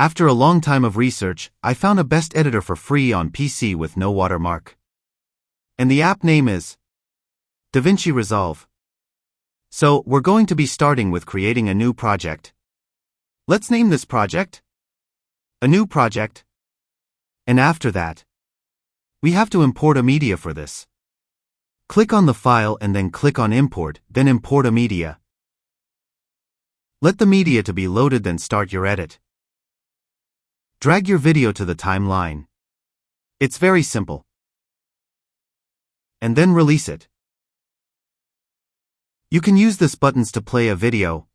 After a long time of research, I found a best editor for free on PC with no watermark. And the app name is Davinci Resolve. So, we're going to be starting with creating a new project. Let's name this project a new project. And after that, we have to import a media for this. Click on the file and then click on import, then import a media. Let the media to be loaded, then start your edit. Drag your video to the timeline. It's very simple. And then release it. You can use this buttons to play a video.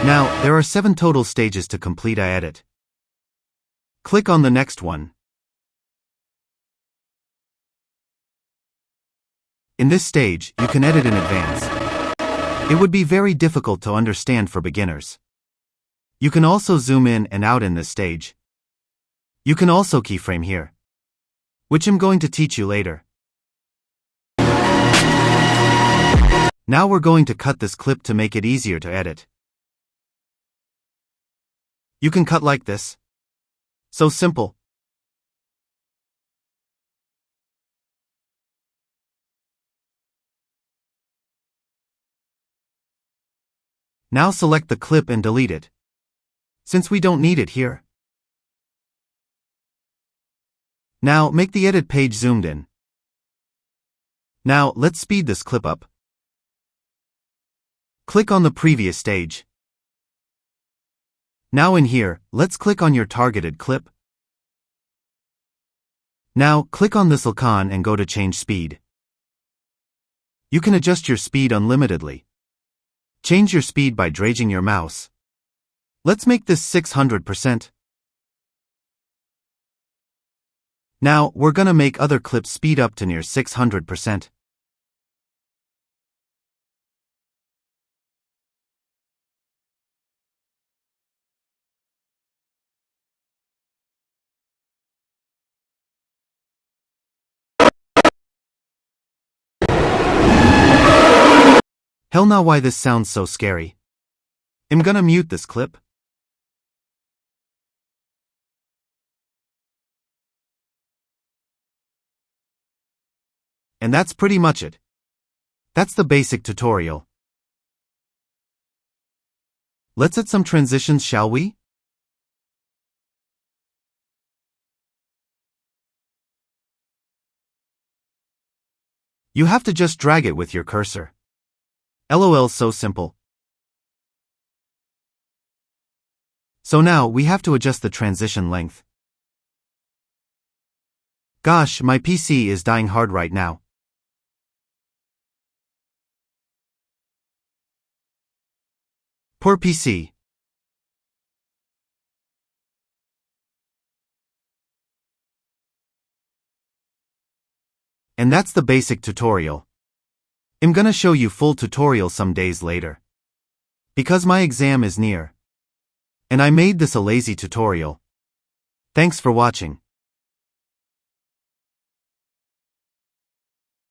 Now, there are 7 total stages to complete a edit. Click on the next one. In this stage, you can edit in advance. It would be very difficult to understand for beginners. You can also zoom in and out in this stage. You can also keyframe here, which I'm going to teach you later. Now we're going to cut this clip to make it easier to edit. You can cut like this. So simple. Now select the clip and delete it, since we don't need it here. Now make the edit page zoomed in. Now let's speed this clip up. Click on the previous stage. Now in here, let's click on your targeted clip. Now click on this icon and go to change speed. You can adjust your speed unlimitedly. Change your speed by dragging your mouse. Let's make this 600%. Now, we're gonna make other clips speed up to near 600%. Hell now, why this sounds so scary. I'm gonna mute this clip. And that's pretty much it. That's the basic tutorial. Let's add some transitions, shall we? You have to just drag it with your cursor. LOL, so simple. So now we have to adjust the transition length. Gosh, my PC is dying hard right now. Poor PC. And that's the basic tutorial. I'm gonna show you full tutorial some days later. Because my exam is near. And I made this a lazy tutorial. Thanks for watching.